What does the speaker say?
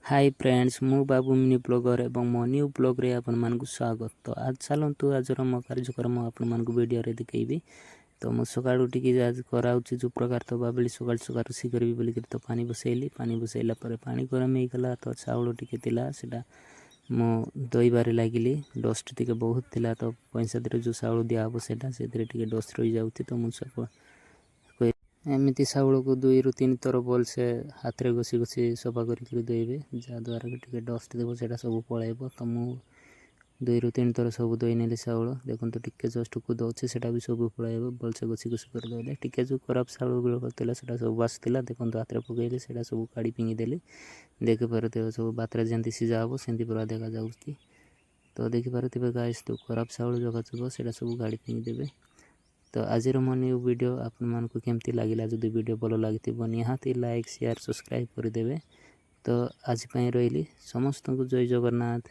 Hi friends मु बाबू mini blogger एवं मो न्यू ब्लॉग रे आपण मानकु स्वागत। तो आज चलतु आजर मो कार्यक्रम आपण मानकु वीडियो रे दिखेबी। तो मु सकाळु टिकी आज कराउची जो प्रकार तो बाबली सकाळ सकाळ रोसी करबी बोली कर तो पानी बसैला पर पानी गरम हे गला तो चाउल टिके तिला सेटा मो दई बारे लागिली डस्ट टिके बहुत थिला तो पैसा दरे जो चाउल दिया हो सेटा सेदरे टिके डस्ट रही जाउती तो मु सब एमती चाउल को 2 ରୁ 3 थर बोल से हाथ रे घसी घसी सफा करी देबे जहाँद्वारा कि डस्ट देव से सब पलैब। तो मु 2 ରୁ 3 थर सब दई नेली चाउल देखो तो टिके जस्ट कुद अच्छे से भी सब पलैब भलसे घसी घसी करदे टिके जो खराब चाउल गुड़ा सब बासला देखो हाथ में पकईली से सब काढ़ी फिंगी देली देखी पारे सब भात जमी सीझा हम सेमती पूरा देखा जाऊँगी। तो देखिपे गाइस तो खराब चाउल जगह थोड़ा से सब गाड़ी फिंगी देवे। तो आज मो न्यू वीडियो आपण मानकु केमती लागिला जदि वीडियो भल लागिथिबो निहाती लाइक शेयर सब्सक्राइब करदेवे। तो आज रही समस्त को जय जगन्नाथ।